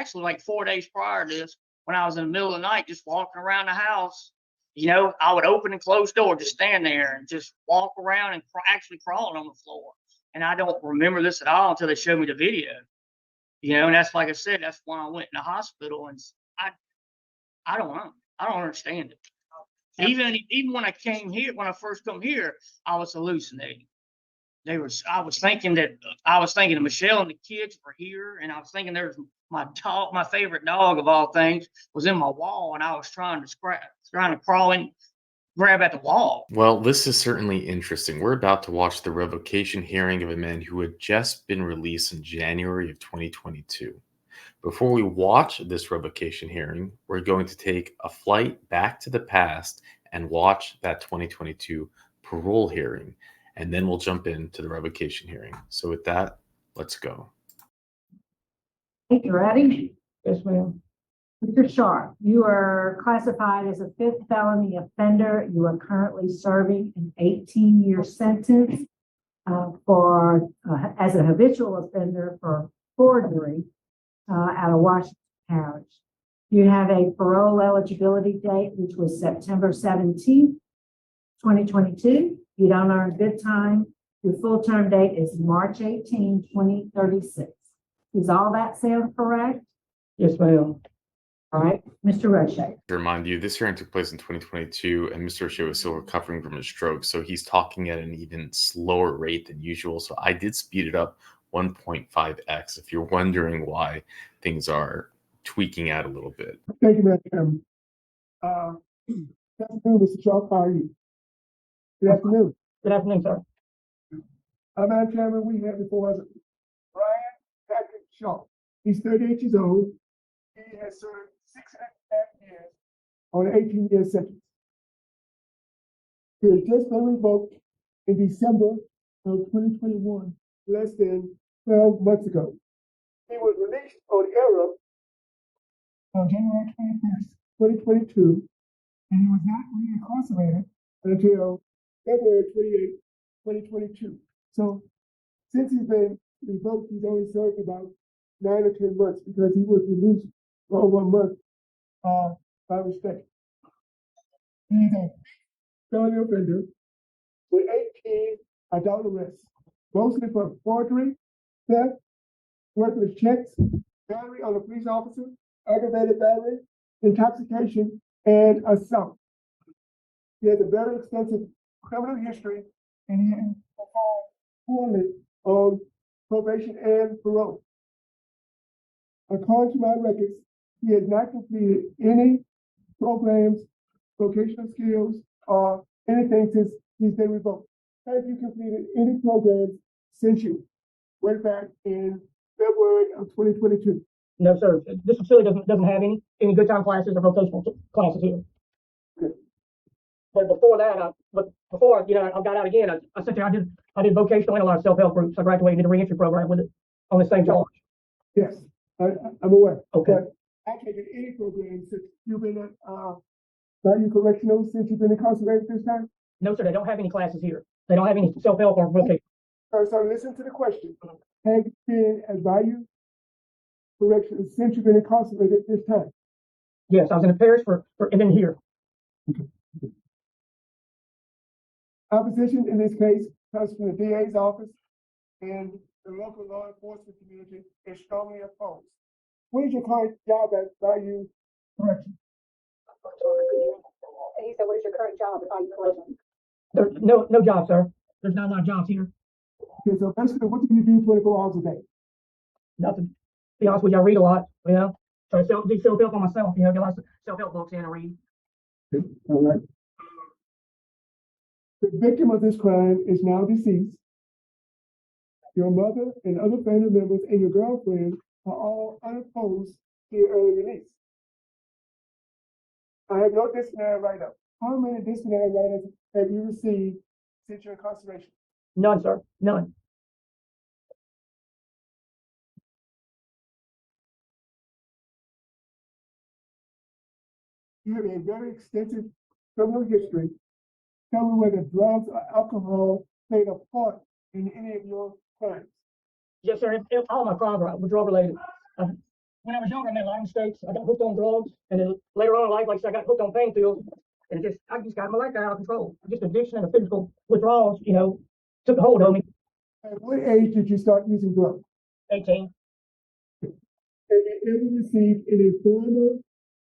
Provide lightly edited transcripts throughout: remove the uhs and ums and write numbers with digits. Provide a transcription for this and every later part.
actually like 4 days prior to this, when I was in the middle of the night just walking around the house, you know, I would open and close door, just stand there and just walk around and actually crawling on the floor. And I don't remember this at all until they showed me the video. You know, and that's like I said, that's why I went in the hospital, and I I don't know. I don't understand it. Even when I came here, when I first come here, I was hallucinating. I was thinking that Michelle and the kids were here, and I was thinking there's my dog, my favorite dog of all things, was in my wall, and I was trying to crawl and grab at the wall. Well, this is certainly interesting. We're about to watch the revocation hearing of a man who had just been released in January of 2022. Before we watch this revocation hearing, we're going to take a flight back to the past and watch that 2022 parole hearing, and then we'll jump into the revocation hearing. So with that, let's go. You ready? Yes, ma'am. Mr. Sharp, you are classified as a fifth felony offender. You are currently serving an 18-year sentence as a habitual offender for forgery out of Washington Parish. You have a parole eligibility date, which was September 17th, 2022. You don't earn good time. Your full term date is March 18, 2036. Does all that sound correct? Yes, ma'am. All right, Mr. Roche. To remind you, this hearing took place in 2022, and Mr. Roche was still recovering from his stroke, so he's talking at an even slower rate than usual. So I did speed it up 1.5x if you're wondering why things are tweaking out a little bit. Thank you, Madam Chairman. Good afternoon, Mr. Sharp. How are you? Good afternoon. Good afternoon, sir. Madam Chairman, we have before us Bryan Patrick Sharp. He's 38 years old. He has served 6.5 years on an 18-year sentence. He has just been revoked in December of 2021, less than 12 months ago. He was released on error on January 21st, 2022, and he was not reincarcerated until February 28th, 2022. So since he's been revoked, he's only served about 9 or 10 months because he was released for 1 month by mistake. He's a felony offender with 18 adult arrests, mostly for forgery, theft, worthless checks, battery on a police officer, aggravated battery, intoxication, and assault. He has a very extensive criminal history, and he has performed poorly on probation and parole. According to my records, he has not completed any programs, vocational skills, or anything since he's been revoked. Have you completed any programs since you went back in February of 2022? No, sir. This facility doesn't have any good time classes or vocational classes here. Good. But before that, I got out again. I said I did vocational and a lot of self-help groups. I graduated in the reentry program with it on the same charge. Yes, I'm aware. Okay. But I can't get any program since you've been at Value Correctional since you've been incarcerated this time? No, sir. They don't have any classes here. They don't have any self-help or vocational. So listen to the question. Have you been at Value Correctional since you've been incarcerated this time? Yes, I was in the parish and then here. Okay. Opposition in this case comes from the DA's office, and the local law enforcement community is strongly opposed. What is your current job at Value Correctional? He said, what is your current job at Value Correctional? There's no job, sir. There's not a lot of jobs here. Okay, so basically, what do you do 24 hours a day? Nothing. To be honest with you, I read a lot, So I do self-help on myself, get a lot of self-help books in and read. Okay. All right. The victim of this crime is now deceased. Your mother and other family members and your girlfriend are all unopposed to your early release. I have no disciplinary write-up. How many disciplinary write-ups have you received since your incarceration? None, sir. None. You have a very extensive criminal history. Tell me whether drugs or alcohol played a part in any of your crimes. Yes, sir. All my crimes were drug related. when I was younger, I made a lot of mistakes. I got hooked on drugs, and then later on in life, like I said, I got hooked on pain pills, and I just got my life out of control. Just addiction and the physical withdrawals, took a hold of me. At what age did you start using drugs? 18. Have you ever received any form of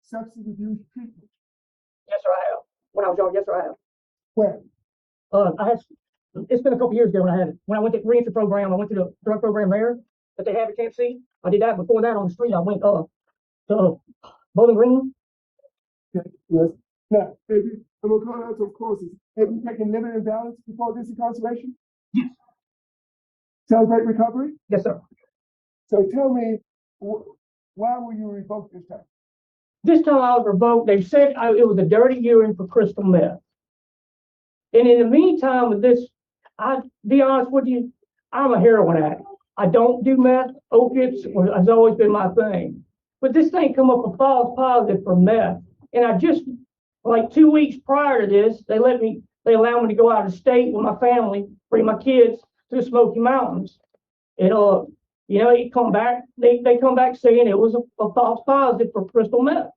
substance abuse treatment? Yes, sir, I have. When I was young, yes, sir, I have. Where? It's been a couple years ago when I had it. When I went to the reentry program, I went to the drug program there that they have at Camp C. I did that. Before that, on the street, I went to Bowling Green. Okay, yes. Now, I'm gonna call out some courses. Have you taken living and balance before this incarceration? Yes. Celebrate recovery? Yes, sir. So tell me, why were you revoked this time? This time I was revoked. They said it was a dirty urine for crystal meth. And in the meantime with this, I'll be honest with you, I'm a heroin addict. I don't do meth. Opiates has always been my thing. But this thing come up a false positive for meth. And I just, like 2 weeks prior to this, they allowed me to go out of state with my family, bring my kids to the Smoky Mountains. And, they come back saying it was a false positive for crystal meth.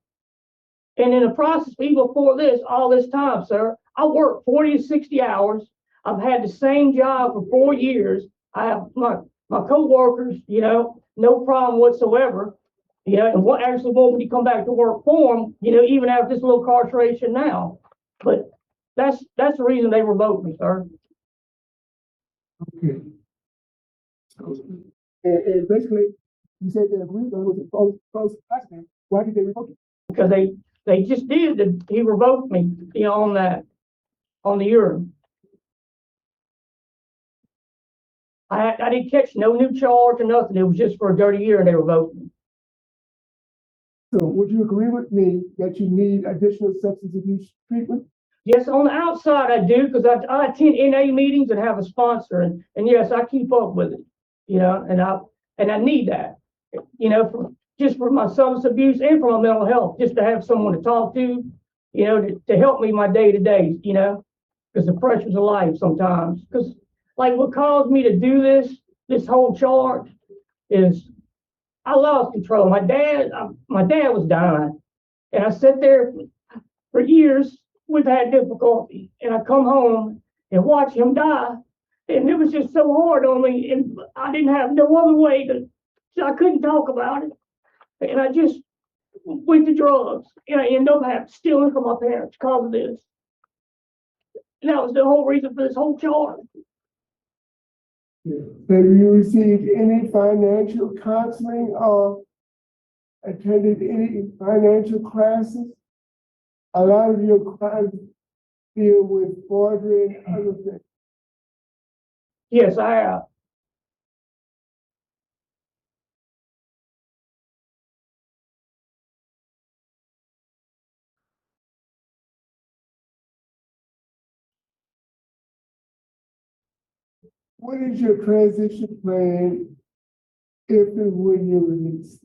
And in the process, even before this, all this time, sir, I worked 40 to 60 hours. I've had the same job for 4 years. I have my co-workers, no problem whatsoever. And what actually want me to come back to work for them, even after this little incarceration now. But that's the reason they revoked me, sir. Okay. And basically, you said they agreed that it was a false positive. Why did they revoke it? Because they just did. He revoked me, on the urine. I didn't catch no new charge or nothing. It was just for a dirty urine. They revoked me. So would you agree with me that you need additional substance abuse treatment? Yes, on the outside I do, because I attend NA meetings and have a sponsor, and yes, I keep up with it, and I need that, for my substance abuse and for my mental health, just to have someone to talk to, to help me my day to day, because the pressures of life sometimes. Because like what caused me to do this whole charge is I lost control. My dad was dying, and I sat there for years. We've had difficulty, and I come home and watch him die, and it was just so hard on me, and I didn't have no other way so I couldn't talk about it, and I just went to drugs, and I ended up stealing from my parents because of this, and that was the whole reason for this whole charge. Have you received any financial counseling or attended any financial classes? A lot of your crimes deal with forgery and other things. Yes, I have. What is your transition plan if and when you're released?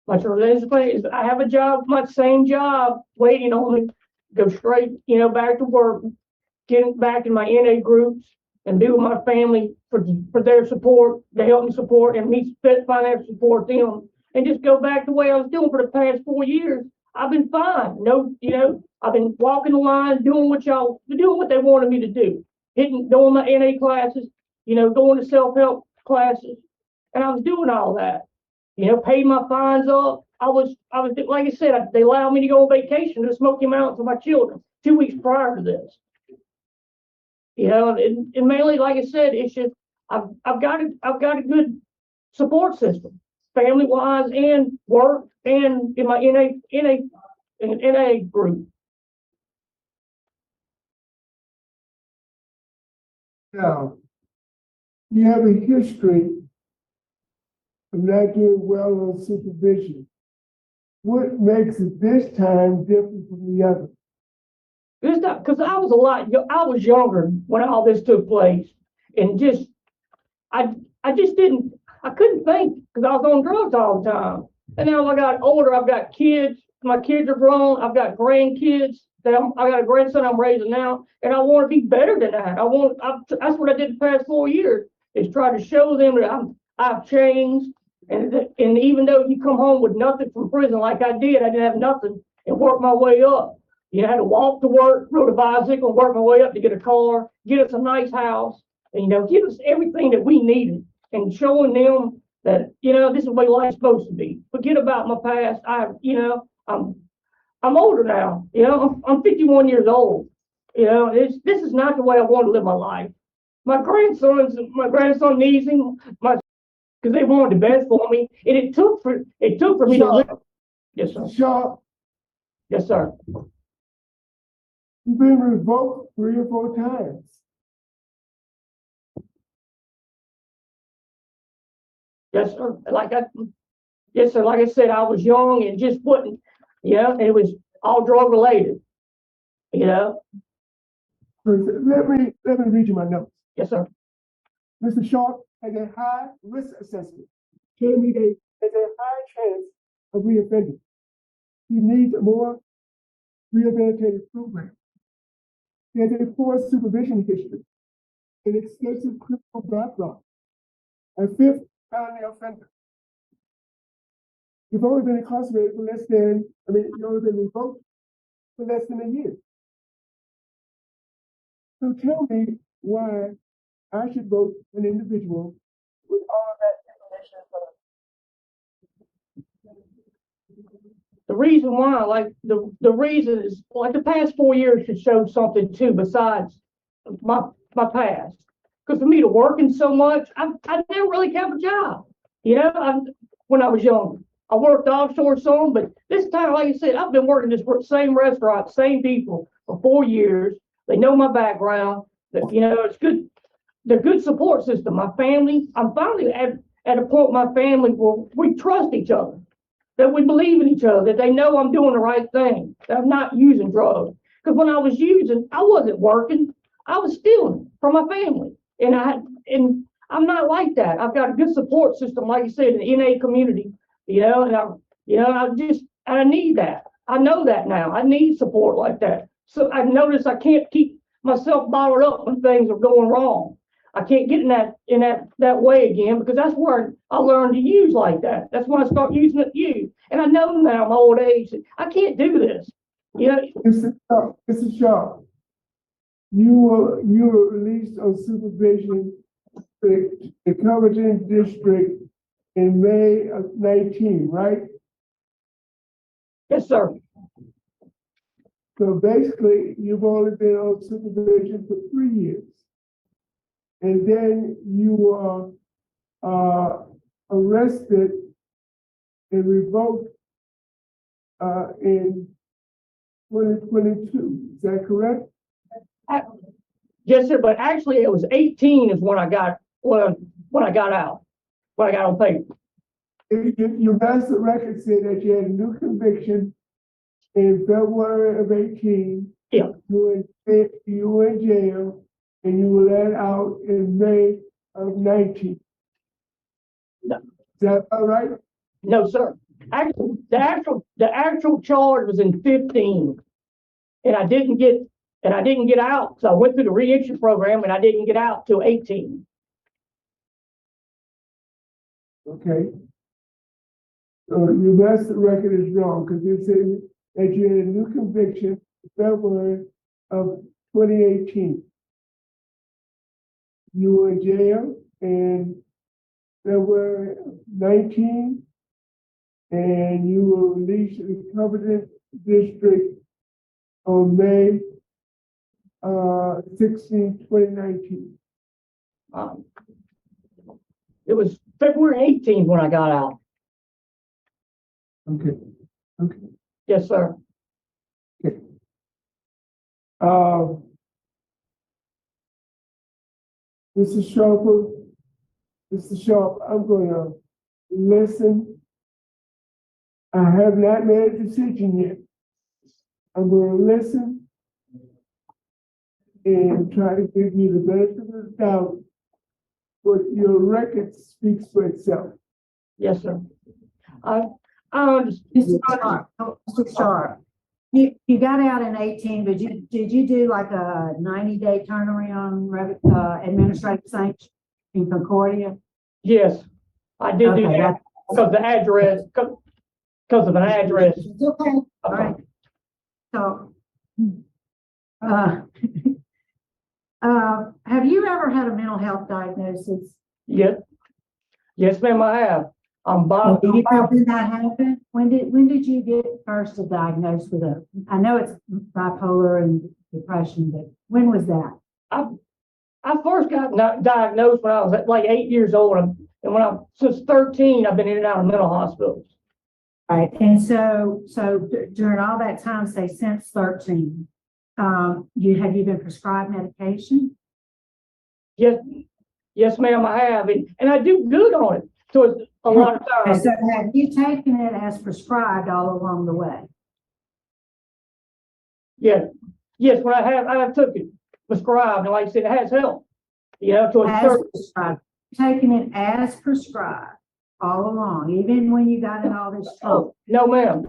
My transition plan is I have a job, my same job, waiting on me, go straight, back to work, getting back in my NA groups and be with my family for their support, to help me support and me financial support them, and just go back the way I was doing for the past 4 years. I've been fine. I've been walking the line, doing what they wanted me to do, doing my NA classes, going to self-help classes, and I was doing all that. Paid my fines up. I was like I said, they allowed me to go on vacation to the Smoky Mountains with my children 2 weeks prior to this. And mainly, like I said, it's just I've got a good support system, family wise and work and in my NA group. Now, you have a history of not doing well on supervision. What makes it this time different from the other? This time, because I was younger when all this took place, and I couldn't think because I was on drugs all the time. And now as I got older, I've got kids. My kids are grown. I've got grandkids. I got a grandson I'm raising now, and I want to be better than that. That's what I did the past 4 years, is try to show them that I've changed, And even though you come home with nothing from prison like I didn't have nothing and worked my way up. You know, I had to walk to work, rode a bicycle, work my way up to get a car, get us a nice house, and, you know, give us everything that we needed, and showing them that, you know, this is the way life's supposed to be. Forget about my past. I'm older now. You know, I'm 51 years old. You know, this is not the way I want to live my life. My grandson needs him, because they wanted the best for me, and it took for me to live. Yes, sir. Sharp, Yes, sir. you've been revoked 3 or 4 times. Yes, sir. Yes, sir. Like I said, I was young and just wouldn't, you know, and it was all drug related. You know? So let me read you my notes. Yes, sir. Mr. Sharp has a high risk assessment, telling me that there's a high chance of reoffending. He needs a more rehabilitative program. He has a poor supervision history, an extensive criminal background, a 5th felony offender. You've only been incarcerated for you've only been revoked for less than a year. So tell me why I should vote an individual with all of that information in front of me. The reason why, the reason is, like, the past 4 years should show something too, besides my past. Because for me to working so much, I never really kept a job. You know, when I was younger, I worked offshore some, but this time, like I said, I've been working this same restaurant, same people for 4 years. They know my background. That, you know, it's good. They're good support system. My family, I'm finally at a point, my family, where we trust each other, that we believe in each other, that they know I'm doing the right thing, that I'm not using drugs. Because when I was using, I wasn't working. I was stealing from my family. And I'm not like that. I've got a good support system, like you said, in the NA community, you know, and I need that. I know that now. I need support like that. So I noticed I can't keep myself bottled up when things are going wrong. I can't get in that way again, because that's where I learned to use like that. That's when I start using it to use. And I know now, my old age, I can't do this. You know, Mr. Sharp, you were released on supervision in the Covington District in May of 19, right? yes, sir. So basically, you've only been on supervision for 3 years. And then you were arrested and revoked in 2022. Is that correct? Yes, sir. But actually, it was 18 is when I got out, when I got on paper. Your master record said that you had a new conviction in February of 18. Yeah. You were in jail, and you were let out in May of 19. No. Is that all right? No, sir. Actually, the actual charge was in 15, and I didn't get out because I went through the reentry program, and I didn't get out till 18. Okay. So your master record is wrong, because it said that you had a new conviction in February of 2018. You were in jail in February 19, and you were released in the Covington District on May 16, 2019. It was February 18th when I got out. Okay. Okay. Yes, sir. Okay. Mr. Sharp, I'm going to listen. I have not made a decision yet. I'm going to listen and try to give you the benefit of the doubt, but your record speaks for itself. Yes, sir. I understand. Mr. Sharp, you got out in 18, but did you do like a 90-day turnaround administrative sanction in Concordia? Yes, I did do Okay, that. because the address, because of an address. It's okay, all right. So, have you ever had a mental health diagnosis? Yes, yes, ma'am, I have. I'm When bipolar. did that happen? When did you get first diagnosed with a, I know it's bipolar and depression, but when was that? I first got diagnosed when I was like 8 years old, and since 13, I've been in and out of mental hospitals. Right, and so during all that time, say since 13, have you been prescribed medication? Yes, ma'am, I have, and I do good on it. So it's a lot of And times. so have you taken it as prescribed all along the way? Yes, when I have took it prescribed, and like I said, it has helped. To a As certain. prescribed, taking it as prescribed all along, even when you got in all this trouble. No, ma'am.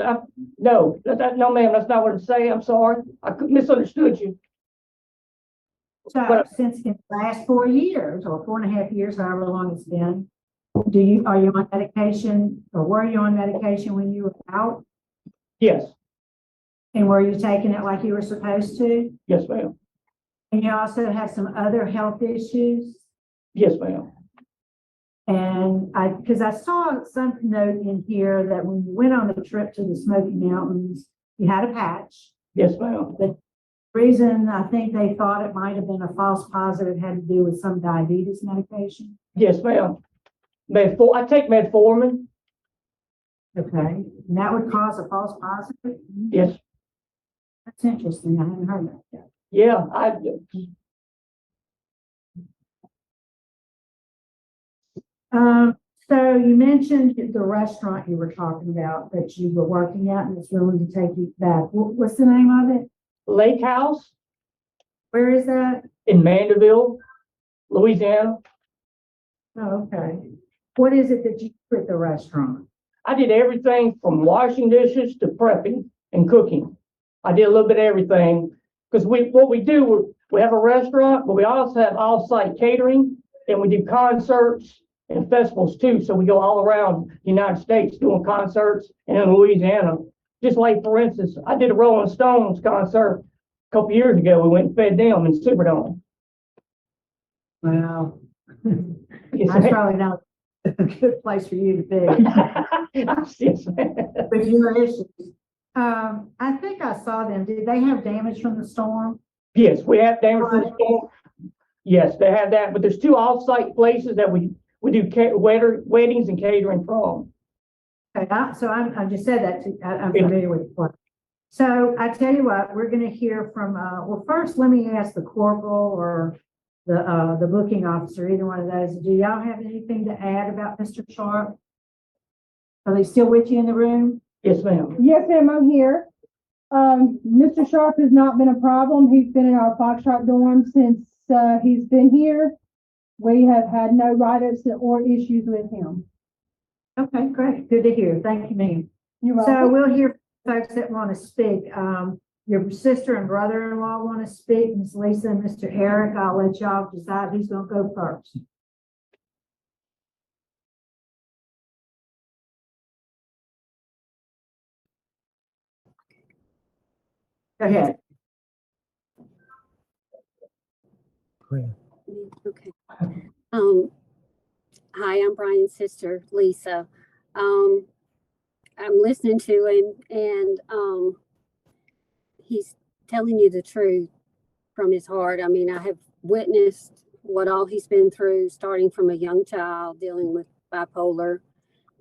No, ma'am. That's not what I'm saying. I'm sorry. I misunderstood you. So But- since in the last 4 years or 4.5 years, however long it's been, are you on medication or were you on medication when you were out? Yes, And were you taking it like you were supposed to? yes, ma'am. And you also have some other health issues? Yes, ma'am. And because I saw some note in here that when you went on the trip to the Smoky Mountains, you had a patch. Yes, ma'am. The reason I think they thought it might have been a false positive had to do with some diabetes medication. Yes, ma'am. I take metformin. Okay, and that would cause a false positive? Yes. That's interesting. I hadn't heard that yet. Yeah, So you mentioned the restaurant you were talking about that you were working at and was willing to take you back. What's the name of it? Lake House Where is that? in Mandeville, Louisiana. Oh, okay. What is it that you do at the restaurant? I did everything from washing dishes to prepping and cooking. I did a little bit of everything because what we do, we have a restaurant, but we also have off-site catering, and we do concerts and festivals too. So we go all around the United States doing concerts, and in Louisiana, just like for instance, I did a Rolling Stones concert a couple years ago. We went and fed them in Superdome. Wow. Yes, That's probably not a good place for you to be yes, ma'am. with your issues. I think I saw them. Did they have damage from the storm? Yes, we have damage from the storm. Yes, they have that, but there's 2 off-site places that we do weddings and catering from. Okay, I just said that I'm familiar with the place. So I tell you what, we're going to hear from, well, first, let me ask the corporal or the booking officer, either one of those. Do y'all have anything to add about Mr. Sharp? Are they still with you in the room? Yes, ma'am. Yes, ma'am, I'm here. Mr. Sharp has not been a problem. He's been in our Foxtrot dorm since he's been here. We have had no write-ups or issues with him. Okay, great. Good to hear. Thank you, ma'am. You're So welcome. we'll hear from folks that want to speak. Your sister and brother-in-law want to speak, Ms. Lisa and Mr. Eric. I'll let y'all decide who's going to go first. Go ahead. Okay. Hi, I'm Brian's sister, Lisa. I'm listening to him and he's telling you the truth from his heart. I mean, I have witnessed what all he's been through, starting from a young child, dealing with bipolar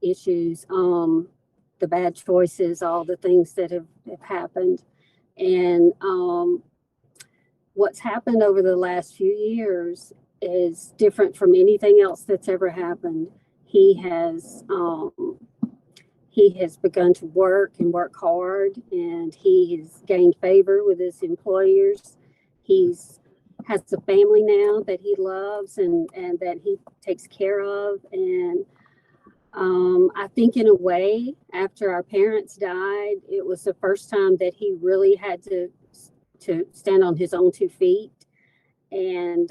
issues, the bad choices, all the things that have happened. And what's happened over the last few years is different from anything else that's ever happened. He has begun to work and work hard, and he has gained favor with his employers. He's has a family now that he loves and that he takes care of. And I think in a way, after our parents died, it was the first time that he really had to stand on his own 2 feet. And,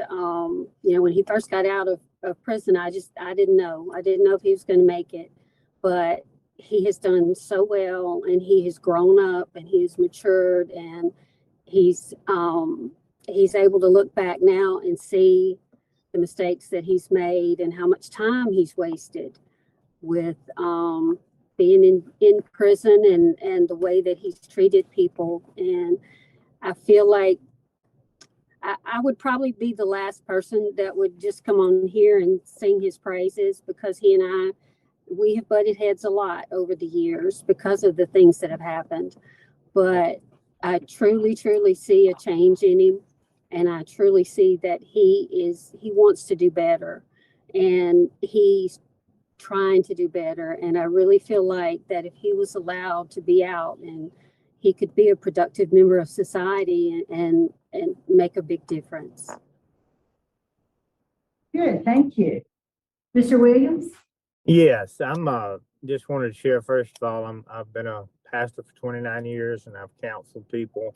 when he first got out of prison, I didn't know if he was going to make it. but he has done so well, and he has grown up, and he has matured, and he's able to look back now and see the mistakes that he's made and how much time he's wasted with being in prison, and the way that he's treated people. And I feel like I would probably be the last person that would just come on here and sing his praises, because he and we have butted heads a lot over the years because of the things that have happened. But I truly, truly see a change in him. And I truly see that he wants to do better, and he's trying to do better. And I really feel like that if he was allowed to be out, and he could be a productive member of society and make a big difference. Good, thank you. Mr. Williams? Yes, I'm just wanted to share, first of all, I've been a pastor for 29 years, and I've counseled people,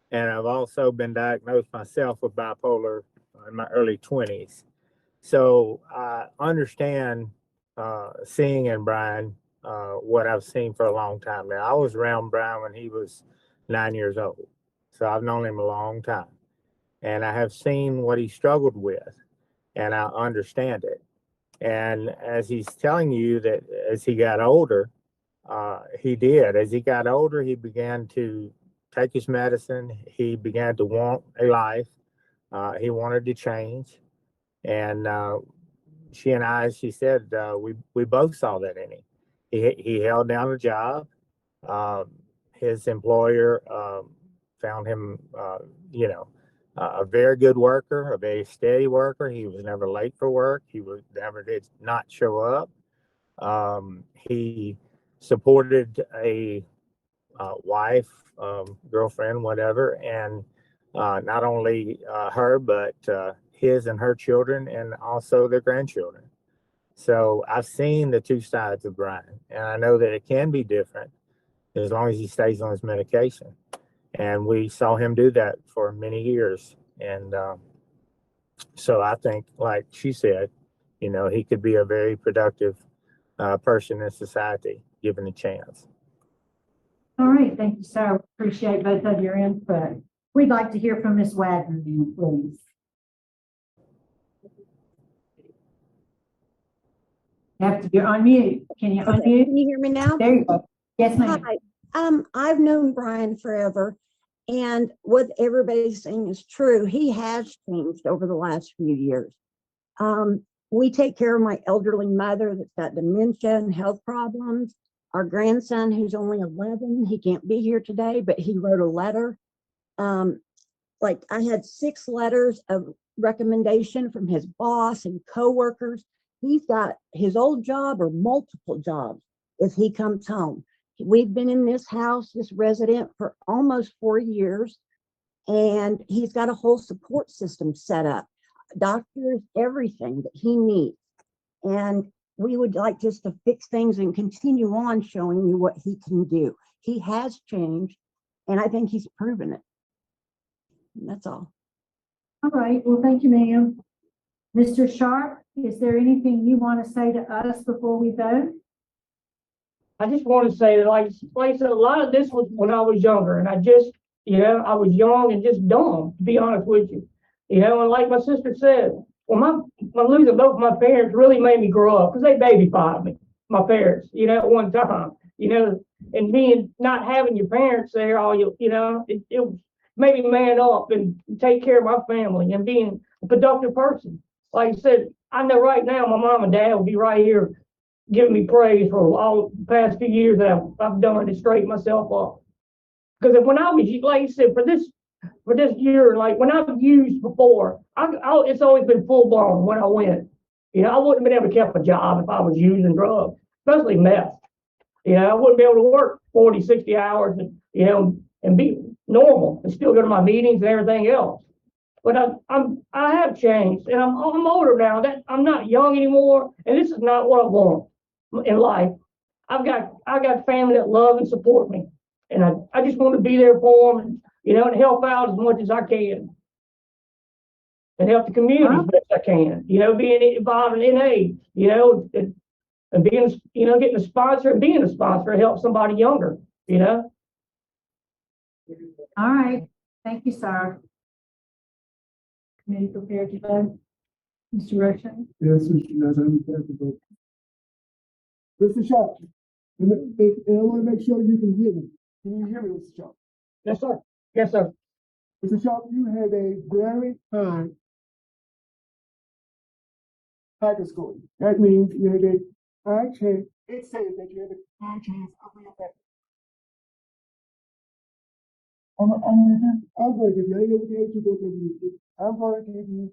and I've also been diagnosed myself with bipolar in my early 20s. So I understand seeing in Bryan what I've seen for a long time now. I was around Bryan when he was 9 years old, so I've known him a long time, and I have seen what he struggled with, and I understand it. And as he's telling you that as he got older, he did. As he got older, he began to take his medicine. He began to want a life. He wanted to change. And she said, we both saw that in him. He held down a job. His employer found him, a very good worker, a very steady worker. He was never late for work. He did not show up. He supported a wife, girlfriend, whatever, and not only her, but his and her children, and also their grandchildren. So I've seen the two sides of Bryan, and I know that it can be different as long as he stays on his medication. And we saw him do that for many years. And so I think, like she said, he could be a very productive person in society, given a chance. All right, thank you, sir. Appreciate both of your input. We'd like to hear from Ms. Wagner now, please. You have to be on mute. Can you unmute? Can you hear me now? There you go. Yes, ma'am. Hi. I've known Bryan forever, and what everybody's saying is true. He has changed over the last few years. We take care of my elderly mother that's got dementia and health problems. Our grandson, who's only 11, he can't be here today, but he wrote a letter. Like I had 6 letters of recommendation from his boss and coworkers. He's got his old job or multiple jobs if he comes home. We've been in this house, this resident, for almost 4 years, and he's got a whole support system set up, doctors, everything that he needs. And we would like just to fix things and continue on showing you what he can do. He has changed, and I think he's proven it. And that's all. All right, well, thank you, ma'am. Mr. Sharp, is there anything you want to say to us before we vote? I just want to say that, like I said, a lot of this was when I was younger, and I was young and just dumb, to be honest with you. And like my sister said, well, losing both my parents really made me grow up, because they babyfied me, my parents, at one time, and not having your parents there, it made me man up and take care of my family and being a productive person. Like I said, I know right now my mom and dad will be right here giving me praise for all the past few years that I've done to straighten myself up. Because when I was, like I said, for this year, like when I've used before, it's always been full blown when I went. I wouldn't have been able to keep a job if I was using drugs, especially meth. I wouldn't be able to work 40, 60 hours and be normal and still go to my meetings and everything else. But I have changed, and I'm older now. That I'm not young anymore, and this is not what I want in life. I got family that love and support me, and I just want to be there for them, and help out as much as I can, and help the community as best I can. Being involved in NA, And being, getting a sponsor and being a sponsor helps somebody younger, All right, thank you, sir. Committee prepared to vote? Mr. Roshan? Yes, Mr. President, I'm prepared to vote. Mr. Sharp, and I want to make sure you can hear me. Can you hear me, Mr. Sharp? Yes, sir. Yes, sir. Mr. Sharp, you had a very high tiger score. That means you had a high chance. It says that you had a high chance of reoffending. I'm going to give you, I ain't gonna give you, I'm going to give you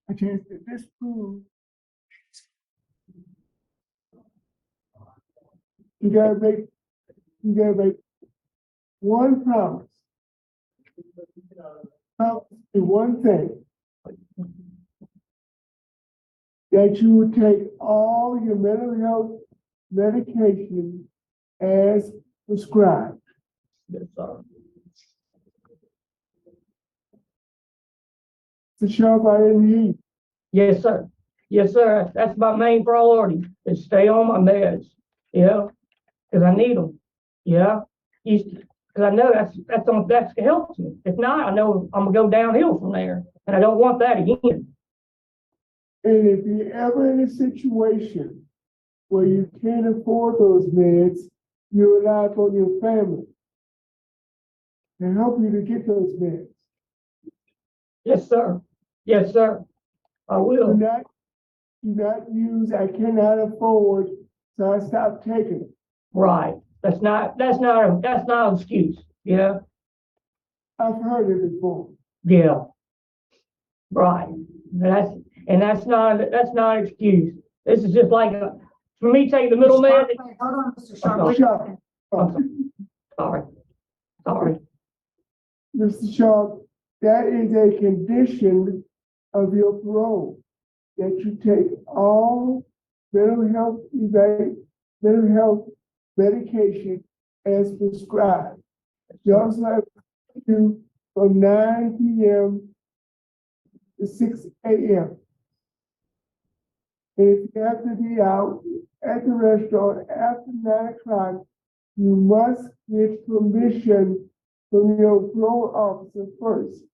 a chance to disprove. You gotta make one promise. Do one thing. That you would take all your mental health medication as prescribed. Yes, sir. Mr. Sharp, I didn't hear you. Yes, sir. Yes, sir. That's my main priority, is stay on my meds, because I need them, because I know that's helps me. If not, I know I'm gonna go downhill from there, and I don't want that again. And if you're ever in a situation where you can't afford those meds, you rely upon your family to help you to get those meds. Yes, sir. Yes, sir. I Do will. not use, I cannot afford, so I stopped taking it. Right. That's not an excuse. I've heard it before. Yeah. Right. That's not an excuse. This is just like for me taking the middleman. Hold on, Mr. Oh, Sharp. Sorry. Mr. Sharp, that is a condition of your parole, that you take all mental health medication as prescribed. You also have to do from 9 p.m. to 6 a.m. And if you have to be out at the restaurant after 9 o'clock, you must get permission from your parole officer first.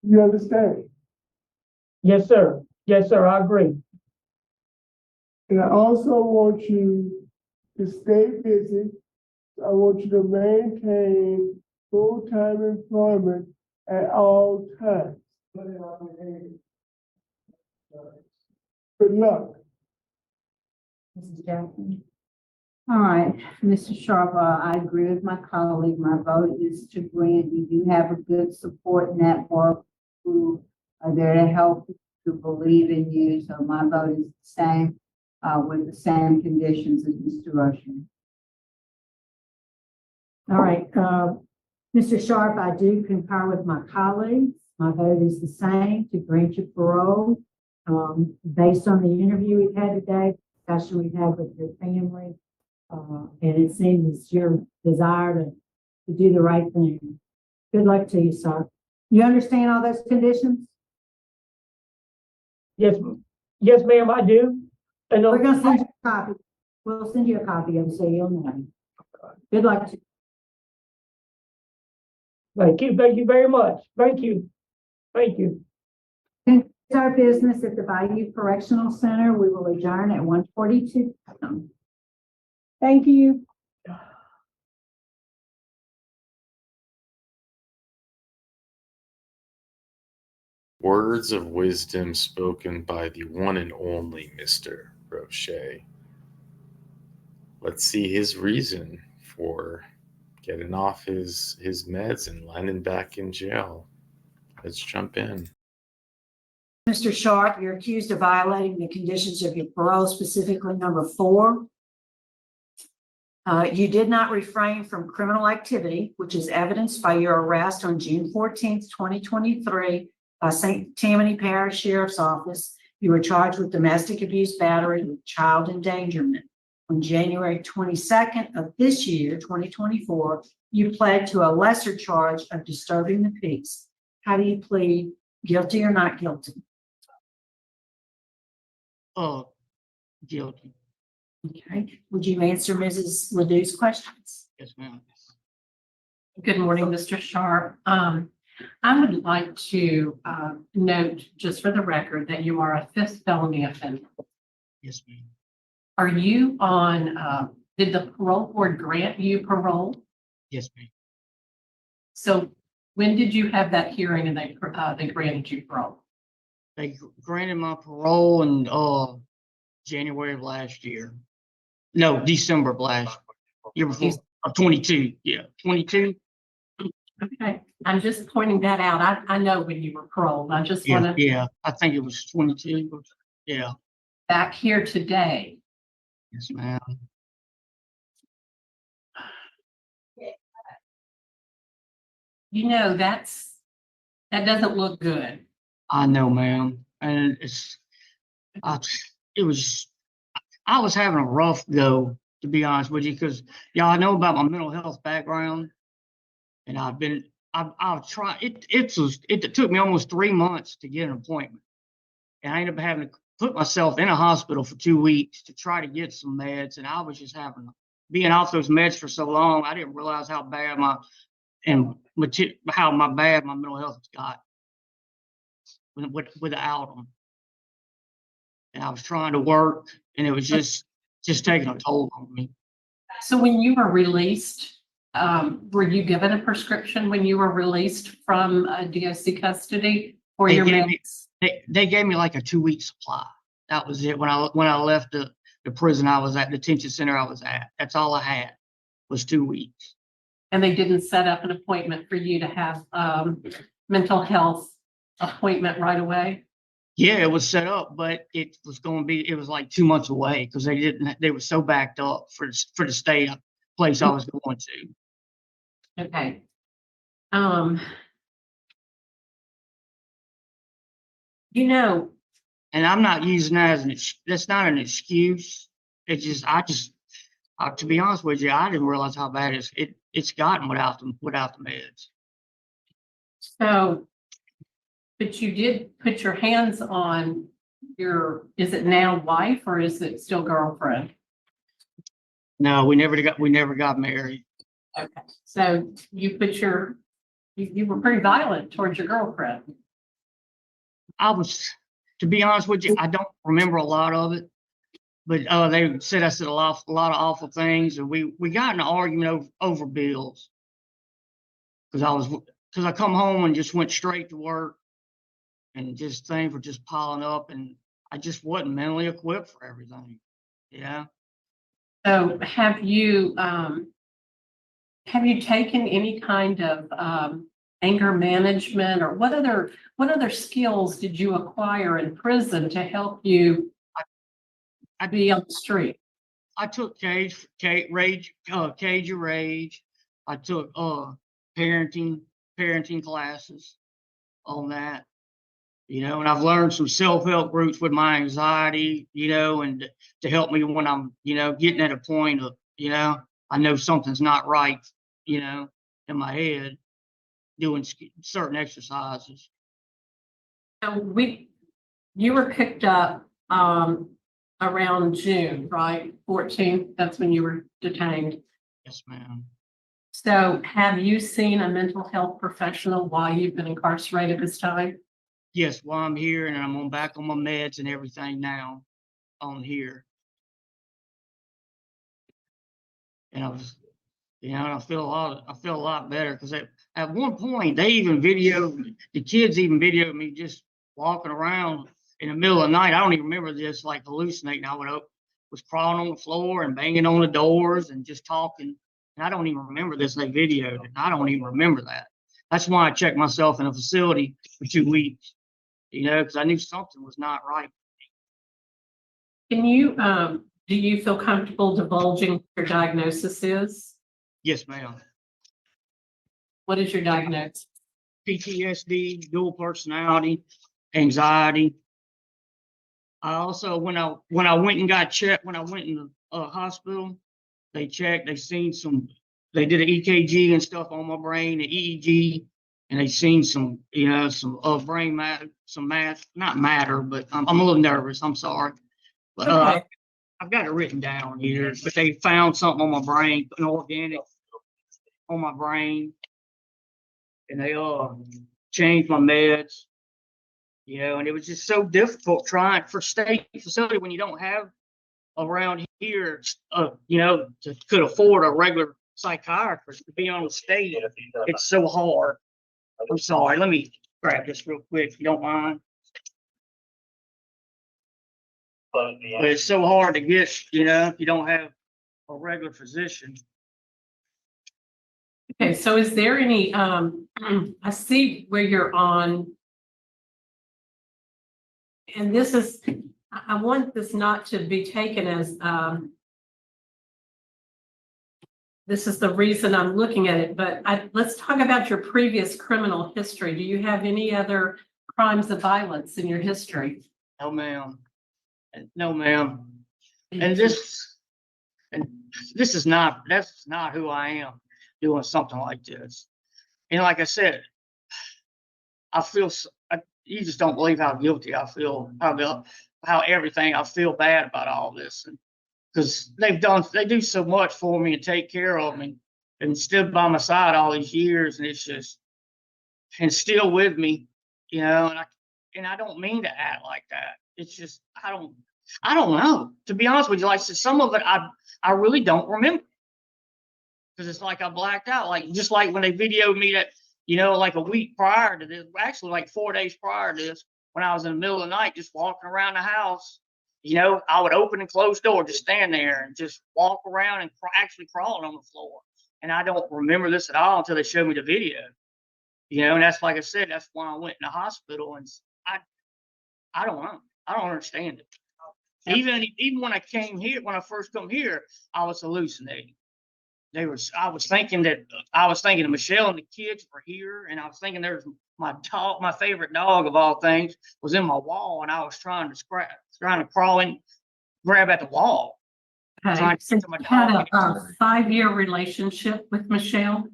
You understand? Yes, sir. Yes, sir. I agree. And I also want you to stay busy. I want you to maintain full-time employment at all times. Good luck. Mrs. Jackson. All right, Mr. Sharp, I agree with my colleague. My vote is to grant. You do have a good support network who are there to help, who believe in you. So my vote is the same, with the same conditions as Mr. Roshan. All right, Mr. Sharp, I do concur with my colleagues. My vote is the same, to grant you parole. Based on the interview we've had today, discussion we've had with your family, and it seems it's your desire to do the right thing. Good luck to you, sir. You understand all those conditions? Yes, ma'am, I do. And We're gonna send you a copy. We'll send you a copy of them so you'll know. Good luck to you. Thank you very much. Thank you. It's our business at the Bayou Correctional Center. We will adjourn at 1:42. Thank you. Words of wisdom spoken by the one and only Mr. Roche. Let's see his reason for getting off his meds and landing back in jail. Let's jump in. Mr. Sharp, you're accused of violating the conditions of your parole, specifically number 4. You did not refrain from criminal activity, which is evidenced by your arrest on June 14th, 2023 by St. Tammany Parish Sheriff's Office. You were charged with domestic abuse, battery, and child endangerment. On January 22nd of this year, 2024, you pled to a lesser charge of disturbing the peace. How do you plead, guilty or not guilty? Guilty. Okay, would you answer Mrs. Ledoux's questions? Yes, ma'am. Good morning, Mr. Sharp. I would like to note, just for the record, that you are a fifth felony offender. Yes, ma'am. Are you on, did the parole board grant you parole? Yes, ma'am. So when did you have that hearing and they granted you parole? They granted my parole in January of last year. No, December of last year before, of 22. Yeah, 22. Okay, I'm just pointing that out. I know when you were paroled. I just Yeah, want to yeah. I think it was 22. Yeah. back here today. Yes, ma'am. You know, that doesn't look good. I know, ma'am. And I was having a rough go, to be honest with you, because y'all know about my mental health background. And I've tried, it took me almost 3 months to get an appointment. And I ended up having to put myself in a hospital for 2 weeks to try to get some meds. And I was just being off those meds for so long, I didn't realize how bad my mental health got without them. And I was trying to work, and it was just taking a toll on me. So when you were released, were you given a prescription when you were released from DOC custody for your meds? They gave me like a 2-week supply. That was it. When I left the prison I was at, detention center I was at, that's all I had was 2 weeks. And they didn't set up an appointment for you to have mental health appointment right away? Yeah, it was set up, but it was like 2 months away because they were so backed up for the state place I was going to. Okay. You know, and I'm not using that that's not an excuse. It's just, to be honest with you, I didn't realize how bad it's gotten without the meds. so, but you did put your hands on is it now wife or is it still girlfriend? No, we never got married. Okay, so you were pretty violent towards your girlfriend. To be honest with you, I don't remember a lot of it, but they said I said a lot of awful things, and we got in an argument over bills because I come home and just went straight to work, and just things were just piling up, and I just wasn't mentally equipped for everything. Yeah. So have you taken any kind of anger management, or what other skills did you acquire in prison to help you be on the street? I took Cage of Rage. I took parenting classes on that, and I've learned some self-help groups with my anxiety, and to help me when I'm, getting at a point of, I know something's not right, in my head, doing certain exercises. So you were picked up around June, right? 14th, that's when you were detained. Yes, ma'am. So have you seen a mental health professional while you've been incarcerated this time? Yes, while I'm here, and I'm back on my meds and everything now on here. And I feel a lot better because at one point the kids even videoed me just walking around in the middle of the night. I don't even remember this, like hallucinating. I was crawling on the floor and banging on the doors and just talking. And I don't even remember this. They videoed it. I don't even remember that. That's why I checked myself in a facility for 2 weeks, because I knew something was not right. Can you, do you feel comfortable divulging what your diagnosis is? Yes, ma'am. What is your diagnosis? PTSD, dual personality, anxiety. I also, when I went and got checked, when I went in the hospital, they checked, they did an EKG and stuff on my brain, an EEG, and they seen some brain matter, not matter, but I'm a little nervous. I'm sorry. But, Okay. I've got it written down here, but they found something on my brain, an organic on my brain, and they changed my meds, and it was just so difficult trying for state facility when you don't have around here, could afford a regular psychiatrist to be on the state. It's so hard. I'm sorry. Let me grab this real quick, if you don't mind. But it's so hard to get, if you don't have a regular physician. Okay, so is there any, I see where you're on, and this is, I want this not to be taken as, this is the reason I'm looking at it, but let's talk about your previous criminal history. Do you have any other crimes of violence in your history? No, ma'am. No, ma'am. And this is not, that's not who I am doing something like this. And like I said, I feel, you just don't believe how guilty I feel, how everything, I feel bad about all this. And because they do so much for me and take care of me and stood by my side all these years. And it's just, and still with me, and I don't mean to act like that. It's just, I don't know. To be honest with you, like some of it, I really don't remember. Because it's like I blacked out, like just like when they videoed me that, like a week prior to this, actually like 4 days prior to this, when I was in the middle of the night just walking around the house, I would open and close door, just stand there and just walk around and actually crawling on the floor. And I don't remember this at all until they showed me the video. And that's like I said, that's why I went in the hospital, and I don't know. I don't understand it. Even when I first come here, I was hallucinating. I was thinking of Michelle and the kids were here, and I was thinking there's my favorite dog of all things was in my wall, and I was trying to crawl and grab at the wall. Okay, so you had a 5-year relationship with Michelle?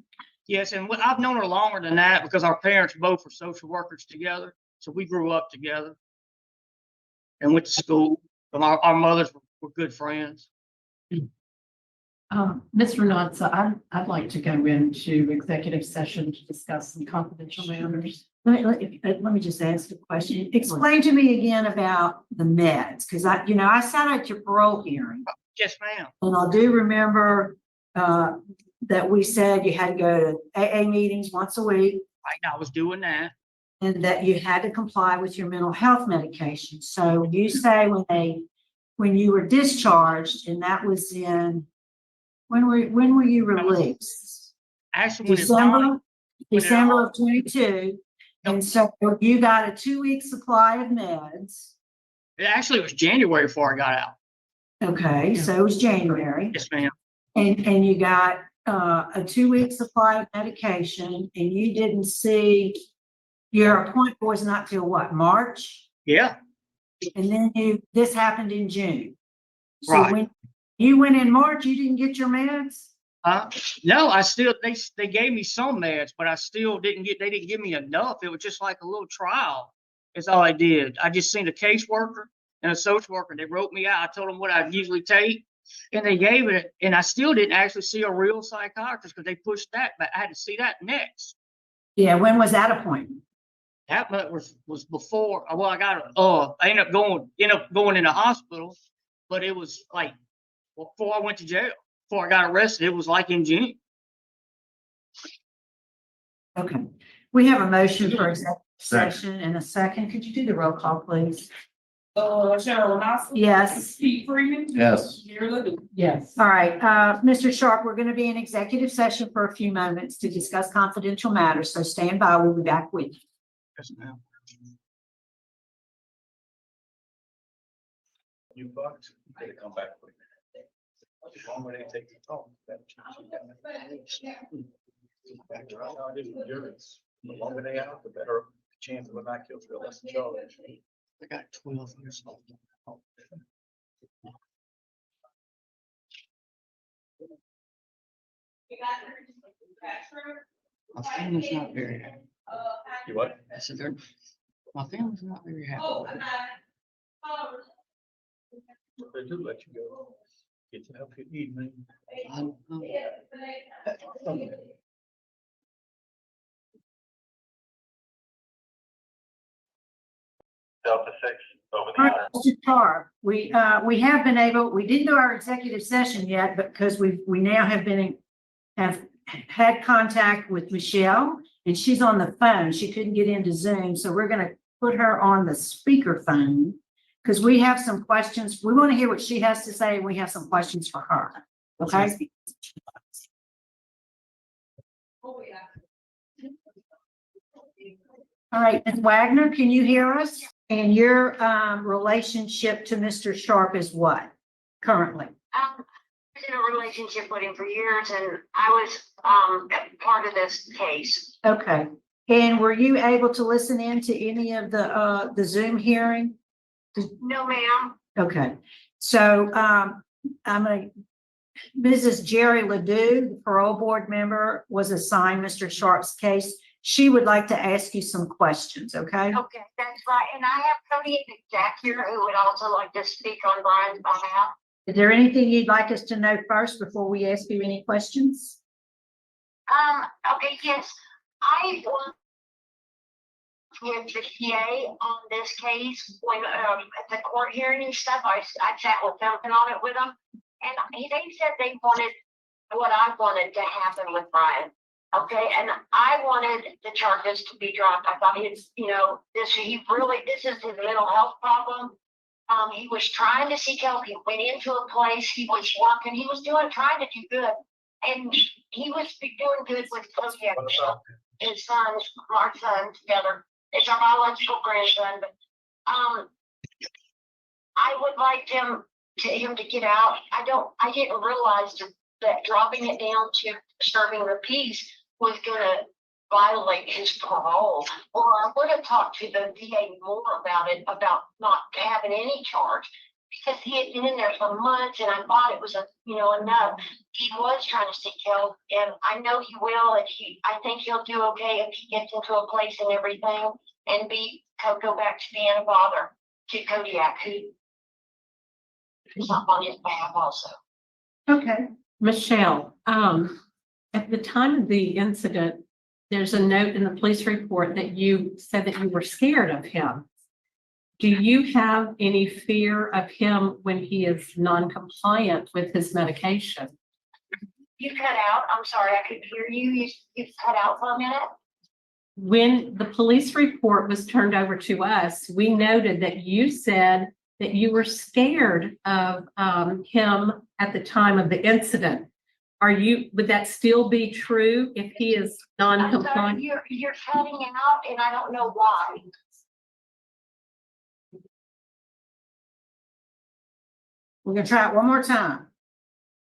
Yes, and I've known her longer than that because our parents both were social workers together, so we grew up together and went to school. Our mothers were good friends. Ms. Renanza, I'd like to go into executive session to discuss some confidential matters. Let me just ask a question. Explain to me again about the meds, because I sat at your parole hearing. Yes, ma'am. And I do remember that we said you had to go to AA meetings once a week. Right, I was doing that. And that you had to comply with your mental health medication. So you say when you were discharged, and that was when were you released? Actually, December of 22. And so you got a 2-week supply of meds. It was January before I got out. Okay, so it was January. Yes, ma'am. And you got a 2-week supply of medication, and you didn't see your appointment was not till what, March? Yeah. And then this happened in June. So Right. when you went in March, you didn't get your meds? No, they gave me some meds, but I still they didn't give me enough. It was just like a little trial. That's all I did. I just seen a caseworker and a social worker. They wrote me out. I told them what I usually take, and they gave it. And I still didn't actually see a real psychiatrist because they pushed that, but I had to see that next. Yeah, when was that appointment? That was before. Well, I ended up going in the hospital, but it was like before I went to jail. Before I got arrested, it was like in June. Okay. We have a motion for executive session in a second. Could you do the roll call, please? Cheryl Lawson. Yes. Pete Freeman. Yes. Gary Little. Yes. All right, Mr. Sharp, we're going to be in executive session for a few moments to discuss confidential matters. So stand by. We'll be back with you. Yes, ma'am. You bucks, they come back quick. Long way they take the phone. The longer they out, the better chance of a not guilty, the less the charge. I got 12 years old. My family's not very happy. You what? I said, my family's not very happy. They do let you go. Get to help you evening. Delta 6 over the All right, hour. Mr. Carr, we have been able, we didn't do our executive session yet, but because we now have had contact with Michelle, and she's on the phone. She couldn't get into Zoom, so we're gonna put her on the speaker phone because we have some questions. We want to hear what she has to say, and we have some questions for her. Okay? All right, Ms. Wagner, can you hear us? And your relationship to Mr. Sharp is what currently? I was in a relationship with him for years, and I was part of this case. Okay. And were you able to listen in to any of the Zoom hearing? No, ma'am. Okay. So Mrs. Jerry Ledoux, the parole board member, was assigned Mr. Sharp's case. She would like to ask you some questions, okay? Okay, that's right. And I have Cody and Jack here who would also like to speak on Bryan's behalf. Is there anything you'd like us to know first before we ask you any questions? Okay, yes. I worked with the PA on this case when at the court hearing and stuff. I sat with them and on it with them, and they said they wanted what I wanted to happen with Bryan. Okay, and I wanted the charges to be dropped. I thought this is his mental health problem. He was trying to seek help. He went into a place. He was working. He was trying to do good, and he was doing good with Cody, his sons, our son together. It's our biological grandson, but I would like him to get out. I didn't realize that dropping it down to disturbing the peace was gonna violate his parole. Or I would have talked to the DA more about it, about not having any charge, because he had been in there for months, and I thought it was enough. He was trying to seek help, and I know he will, and I think he'll do okay if he gets into a place and everything, and go back to being a father to Kodiak, who's up on his behalf also. Okay. Michelle, at the time of the incident, there's a note in the police report that you said that you were scared of him. Do you have any fear of him when he is non-compliant with his medication? You cut out. I'm sorry, I couldn't hear you. You cut out for a minute. When the police report was turned over to us, we noted that you said that you were scared of him at the time of the incident. Would that still be true if he is non-compliant? You're cutting out, and I don't know why. We're gonna try it one more time.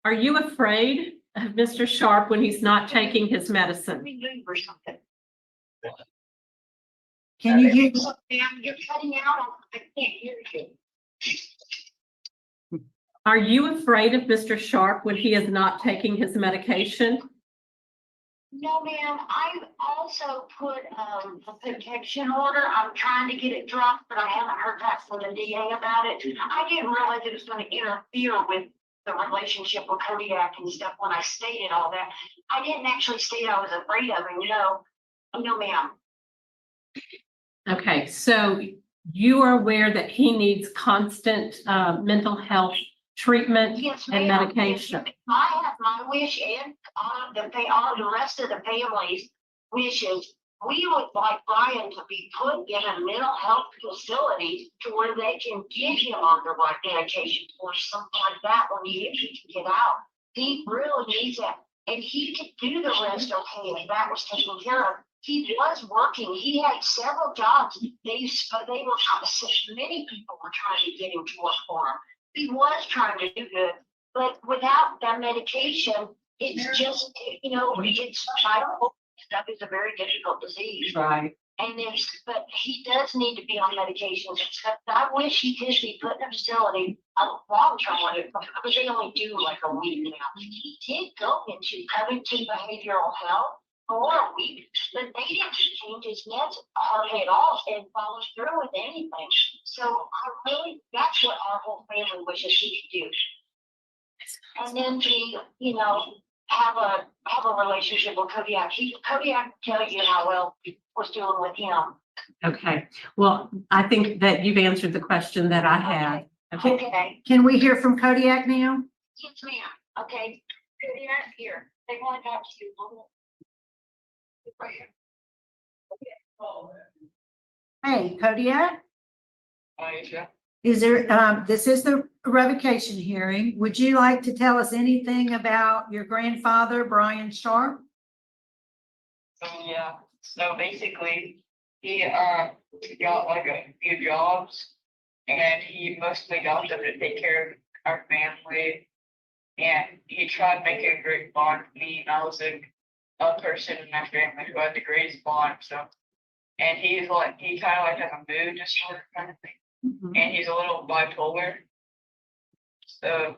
Are you afraid of Mr. Sharp when he's not taking his medicine? Let me move or something. Can you hear? Ma'am, you're cutting out. I can't hear you. Are you afraid of Mr. Sharp when he is not taking his medication? No, ma'am. I also put a protection order. I'm trying to get it dropped, but I haven't heard back from the DA about it. I didn't realize it was going to interfere with the relationship with Kodiak and stuff when I stated all that. I didn't actually state I was afraid of him. No, ma'am. Okay, so you are aware that he needs constant mental health treatment and medication. I have my wish, and all the rest of the family's wishes. We would like Bryan to be put in a mental health facility to where they can give him on the right medication or something like that when he can get out. He really needs that, and he could do the rest okay if that was taken care of. He was working. He had several jobs. Many people were trying to get him to work for him. He was trying to do good, but without that medication, it's just, it's bipolar stuff is a very difficult disease. Right. But he does need to be on medications. I wish he could be put in a facility, a long-term one, because they only do like a week now. He did go into Covington Behavioral Health, 4 weeks, but they didn't change his meds hardly at all and follow through with anything. So I really, that's what our whole family wishes he could do. And then to, have a relationship with Kodiak. Kodiak can tell you how well was doing with him. Okay, well, I think that you've answered the question that I had. Okay. Okay. Can we hear from Kodiak now? Yes, ma'am. Okay. Kodiak here. They want to talk to you. Right here. Hey, Kodiak, Aisha. is there, this is the revocation hearing. Would you like to tell us anything about your grandfather, Bryan Sharp? Yeah, so basically, he got like a few jobs, and he mostly got them to take care of our family. And he tried making a great bond with me, and I was a person in my family who had the greatest bond. So, and he kind of like has a mood disorder kind of thing, and he's a little bipolar. So,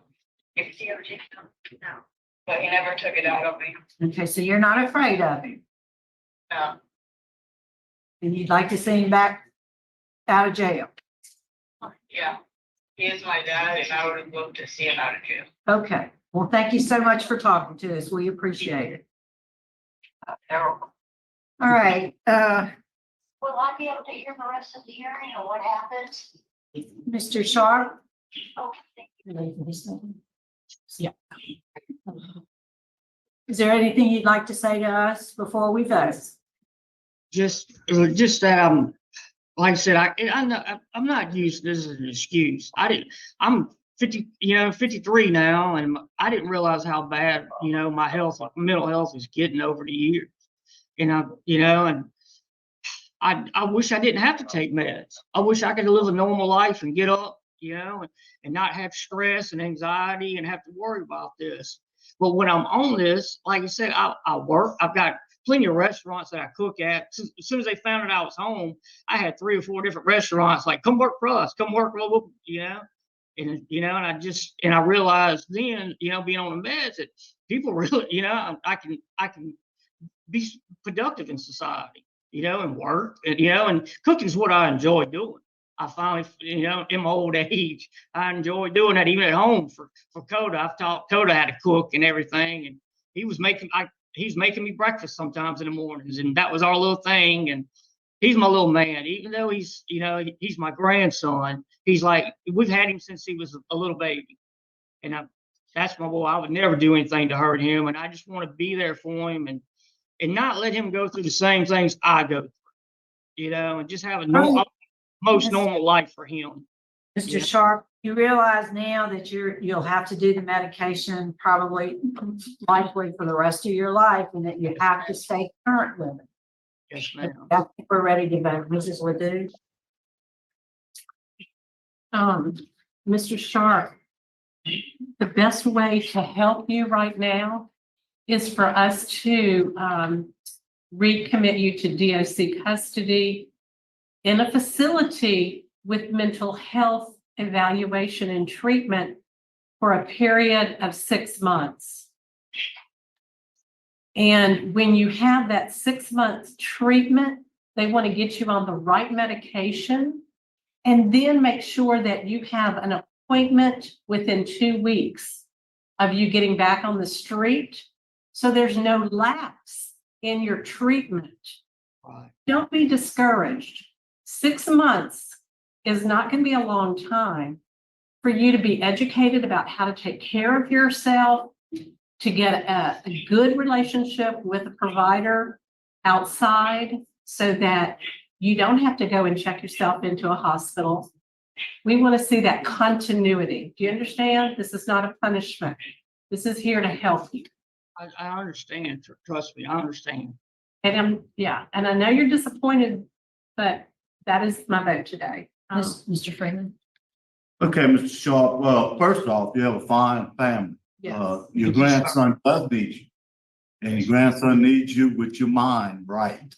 if he ever takes it, no, but he never took it out on me. Okay, so you're not afraid of him, No. and you'd like to see him back out of jail. Yeah, he is my dad, and I would love to see him out of jail. Okay, well, thank you so much for talking to us. We appreciate it. All right, Will I be able to hear the rest of the hearing or what happens? Mr. Sharp? Oh, thank you. Yeah. Is there anything you'd like to say to us before we vote? Just that like I said, I'm not using this as an excuse. I'm 53 now, and I didn't realize how bad, my mental health is getting over the years. And I wish I didn't have to take meds. I wish I could live a normal life and get up, and not have stress and anxiety and have to worry about this. But when I'm on this, like I said, I work. I've got plenty of restaurants that I cook at. As soon as they found out I was home, I had 3 or 4 different restaurants like, come work for us, come work, and I realized then, being on the meds, that people really, I can be productive in society, and work, and cooking is what I enjoy doing. I finally, in my old age, I enjoy doing that even at home for Coda. I've taught Coda how to cook and everything, and he's making me breakfast sometimes in the mornings, and that was our little thing. And he's my little man, even though he's my grandson. He's like, we've had him since he was a little baby, and that's my boy. I would never do anything to hurt him, and I just want to be there for him and not let him go through the same things I go through, and just have a most normal life for him. Mr. Sharp, you realize now that you'll have to do the medication probably likely for the rest of your life, and that you have to stay current with it. Yes, ma'am. I think we're ready to vote. Mrs. Ledoux? Mr. Sharp, the best way to help you right now is for us to recommit you to DOC custody in a facility with mental health evaluation and treatment for a period of 6 months. And when you have that 6-month treatment, they want to get you on the right medication and then make sure that you have an appointment within 2 weeks of you getting back on the street. So there's no lapse in your treatment. Right. Don't be discouraged. 6 months is not going to be a long time for you to be educated about how to take care of yourself, to get a good relationship with a provider outside so that you don't have to go and check yourself into a hospital. We want to see that continuity. Do you understand? This is not a punishment. This is here to help you. I understand. Trust me, I understand. And and I know you're disappointed, but that is my vote today. Mr. Freeman? Okay, Mr. Sharp. Well, first off, you have a fine family. Yes. Your grandson does need you. And your grandson needs you with your mind right.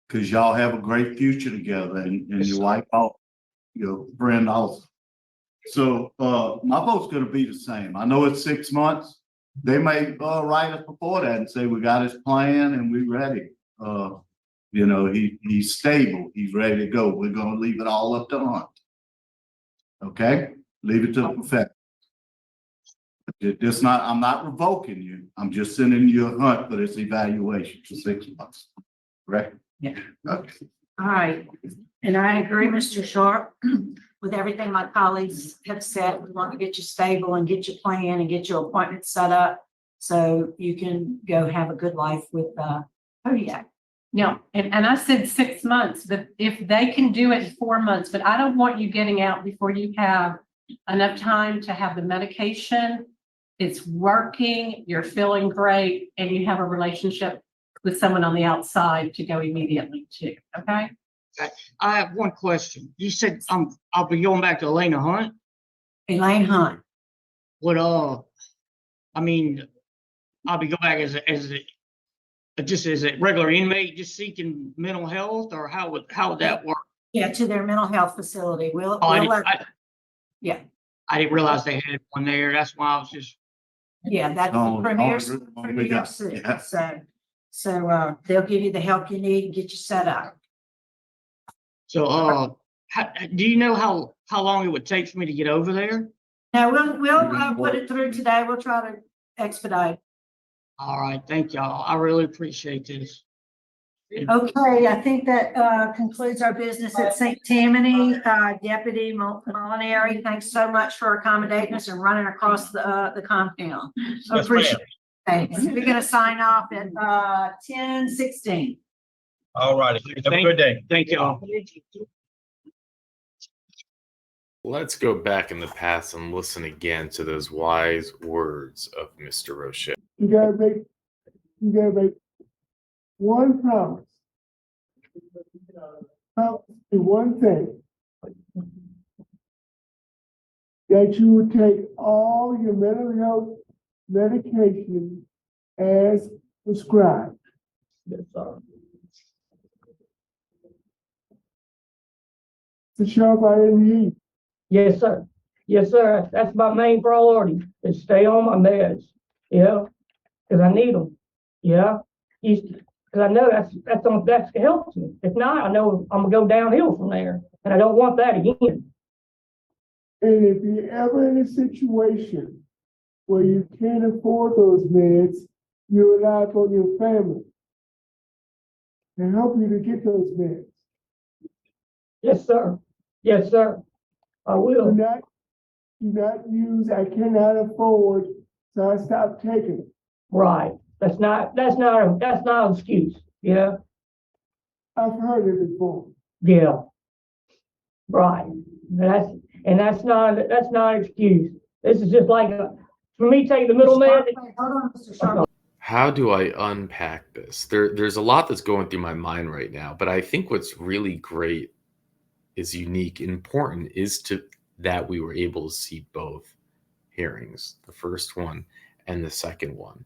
Because y'all have a great future together, and your wife, your friend also. So my vote's gonna be the same. I know it's 6 months, they may write us before that and say, we got his plan and we ready. You know, he's stable, he's ready to go. We're gonna leave it all up to Hunt. Okay, leave it to the professional. It's not, I'm not revoking you. I'm just sending you a Hunt for this evaluation for 6 months. Correct? Yeah. Okay. All right, and I agree, Mr. Sharp, with everything my colleagues have said. We want to get you stable and get your plan and get your appointment set up so you can go have a good life with Kodiak. No, and I said 6 months, but if they can do it in 4 months, but I don't want you getting out before you have enough time to have the medication. It's working, you're feeling great, and you have a relationship with someone on the outside to go immediately to, okay? I have one question. You said I'll be going back to Elena Hunt. Elaine Hunt. What I mean, I'll be going back as a regular inmate, just seeking mental health, or how would that work? Yeah, to their mental health facility. We'll I didn't realize they had one there. That's why I was just. Yeah, that's Oh, Premier yeah. City. Yeah. So they'll give you the help you need and get you set up. So, do you know how long it would take for me to get over there? Now, we'll put it through today. We'll try to expedite. All right, thank y'all. I really appreciate this. Okay, I think that concludes our business at St. Tammany. Deputy Molinari, thanks so much for accommodating us and running across the compound. I appreciate it. Thanks. We're gonna sign off at 10:16. All righty. Have a good day. Thank y'all. Let's go back in the past and listen again to those wise words of Mr. Roche. You gotta make one promise. Promise me one thing. That you would take all your mental health medication as prescribed. Yes, sir. The Sheriff, I didn't hear you. Yes, sir. Yes, sir. That's my main priority, is stay on my meds, because I need them, because I know that helps me. If not, I know I'm gonna go downhill from there, and I don't want that again. And if you're ever in a situation where you can't afford those meds, you rely upon your family to help you to get those meds. Yes, sir. Yes, sir. I Do will. not use, I cannot afford, so I stopped taking it. Right. That's not an excuse. Yeah. I've heard it before. Yeah. Right. That's not an excuse. This is just like for me taking the middleman. Hold on, Mr. Sharp. How do I unpack this? There's a lot that's going through my mind right now, but I think what's really great is unique and important is that we were able to see both hearings, the first one and the second one.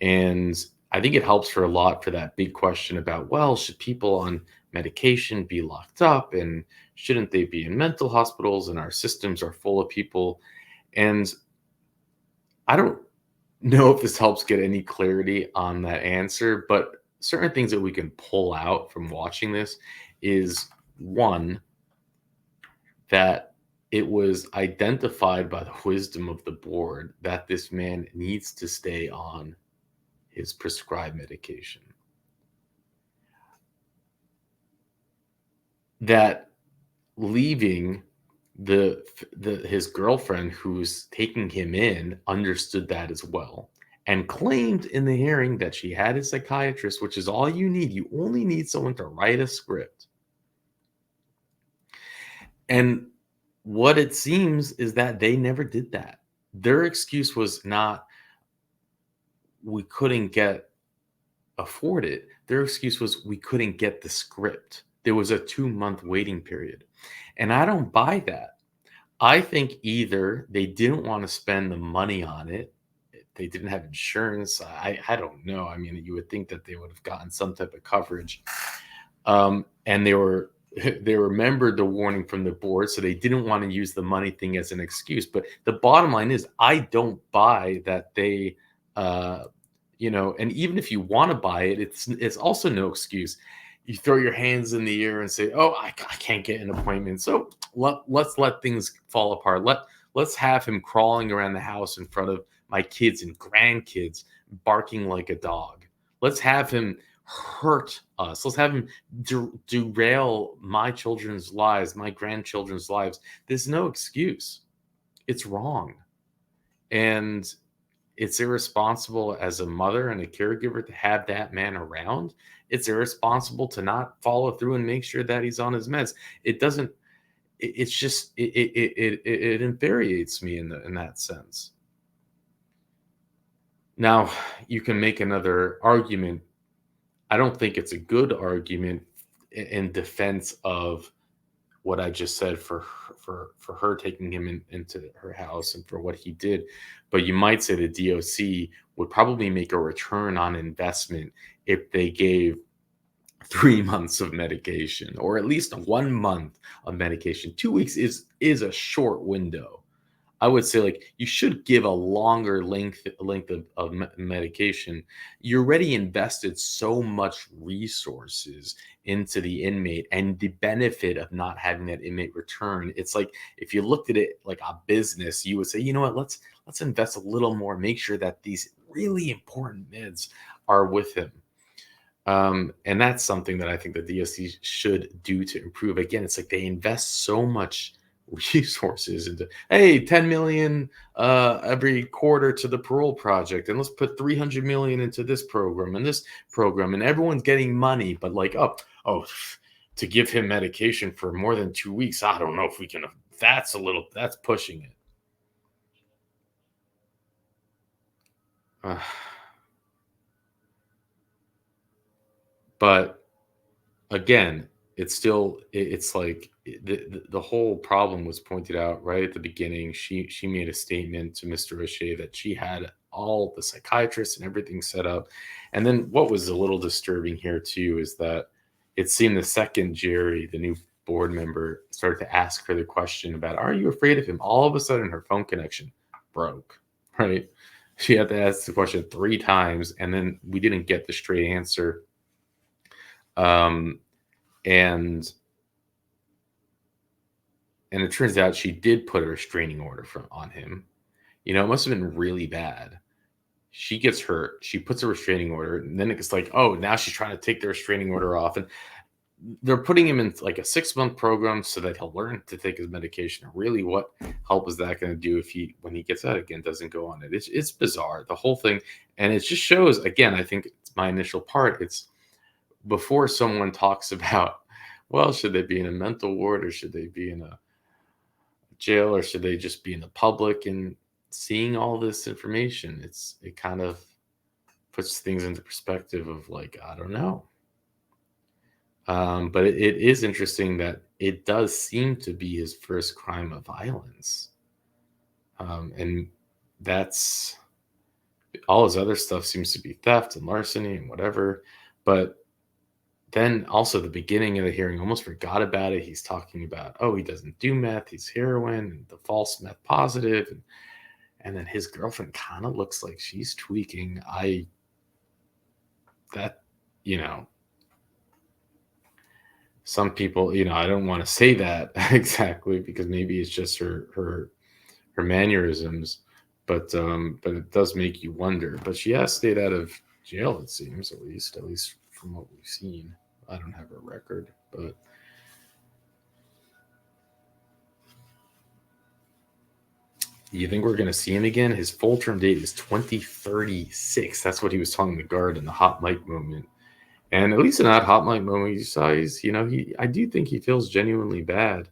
And I think it helps for a lot for that big question about, well, should people on medication be locked up and shouldn't they be in mental hospitals, and our systems are full of people. And I don't know if this helps get any clarity on that answer, but certain things that we can pull out from watching this is, one, that it was identified by the wisdom of the board that this man needs to stay on his prescribed medication. That leaving his girlfriend who's taking him in understood that as well, and claimed in the hearing that she had a psychiatrist, which is all you need. You only need someone to write a script. And what it seems is that they never did that. Their excuse was not, we couldn't afford it. Their excuse was, we couldn't get the script. There was a 2-month waiting period. And I don't buy that. I think either they didn't want to spend the money on it. They didn't have insurance. I don't know. I mean, you would think that they would have gotten some type of coverage. And they remembered the warning from the board, so they didn't want to use the money thing as an excuse. But the bottom line is, I don't buy that they You know, and even if you want to buy it, it's also no excuse. You throw your hands in the air and say, "Oh, I can't get an appointment." So let's let things fall apart. Let's have him crawling around the house in front of my kids and grandkids, barking like a dog. Let's have him hurt us. Let's have him derail my children's lives, my grandchildren's lives. There's no excuse. It's wrong, and it's irresponsible as a mother and a caregiver to have that man around. It's irresponsible to not follow through and make sure that he's on his meds. It doesn't. It's just it infuriates me in that sense. Now you can make another argument. I don't think it's a good argument in defense of what I just said for her taking him into her house and for what he did. But you might say the DOC would probably make a return on investment if they gave 3 months of medication, or at least 1 month of medication. 2 weeks is a short window. I would say, like, you should give a longer length of medication. You already invested so much resources into the inmate, and the benefit of not having that inmate return. It's like, if you looked at it like a business, you would say, you know what, let's invest a little more, make sure that these really important meds are with him. And that's something that I think the DOC should do to improve. Again, it's like they invest so much resources into, hey, 10 million every quarter to the parole project, and let's put 300 million into this program and this program, and everyone's getting money, but like, oh, to give him medication for more than 2 weeks, I don't know if we can. That's pushing it. But again, it's like the whole problem was pointed out right at the beginning. She made a statement to Mr. O'Shea that she had all the psychiatrists and everything set up. And then what was a little disturbing here too is that it seemed the second Jerry, the new board member, started to ask her the question about, are you afraid of him? All of a sudden her phone connection broke, right? She had to ask the question 3 times, and then we didn't get the straight answer. And it turns out she did put a restraining order on him. You know, it must have been really bad. She gets hurt. She puts a restraining order, and then it's like, oh, now she's trying to take the restraining order off. And they're putting him in like a 6-month program so that he'll learn to take his medication. Really, what help is that going to do if when he gets out again, doesn't go on it? It's bizarre, the whole thing. And it just shows, again, I think it's my initial part. It's before someone talks about, well, should they be in a mental ward, or should they be in a jail, or should they just be in the public? And seeing all this information, it kind of puts things into perspective of like, I don't know. But it is interesting that it does seem to be his first crime of violence. And that's all his other stuff seems to be theft and larceny and whatever. But then also the beginning of the hearing, almost forgot about it. He's talking about, oh, he doesn't do meth, he's heroin, and the false meth positive. And then his girlfriend kind of looks like she's tweaking. Some people, I don't want to say that exactly, because maybe it's just her mannerisms, but it does make you wonder. But she has stayed out of jail, it seems, at least from what we've seen. I don't have her record, but you think we're going to see him again? His full term date is 2036. That's what he was telling the guard in the hot mic moment. And at least in that hot mic moment, you saw I do think he feels genuinely bad,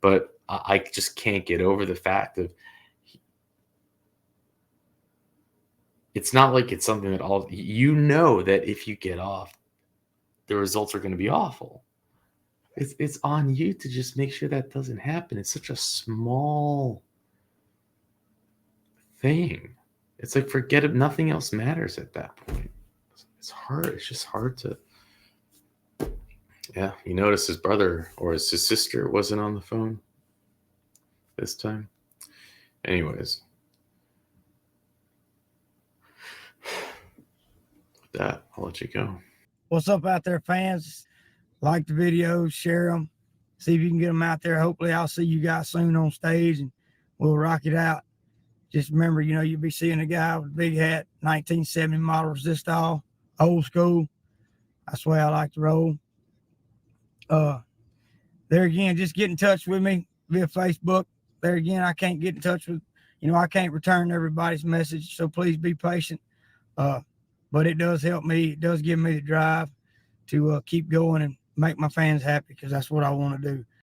but I just can't get over the fact of it's not like it's something that that if you get off, the results are going to be awful. It's on you to just make sure that doesn't happen. It's such a small thing. It's like, forget it. Nothing else matters at that point. It's hard. It's just hard to. Yeah, you notice his brother or his sister wasn't on the phone this time. Anyways. that, I'll let you go. What's up out there, fans? Like the videos, share them, see if you can get them out there. Hopefully I'll see you guys soon on stage and we'll rock it out. Just remember, you know, you'll be seeing a guy with a big hat, 1970 model resistol, old school. That's the way I like to roll. There again, just get in touch with me via Facebook. There again, I can't get in touch with, you know, I can't return everybody's message, so please be patient. But it does help me. It does give me the drive to keep going and make my fans happy, because that's what I want to do.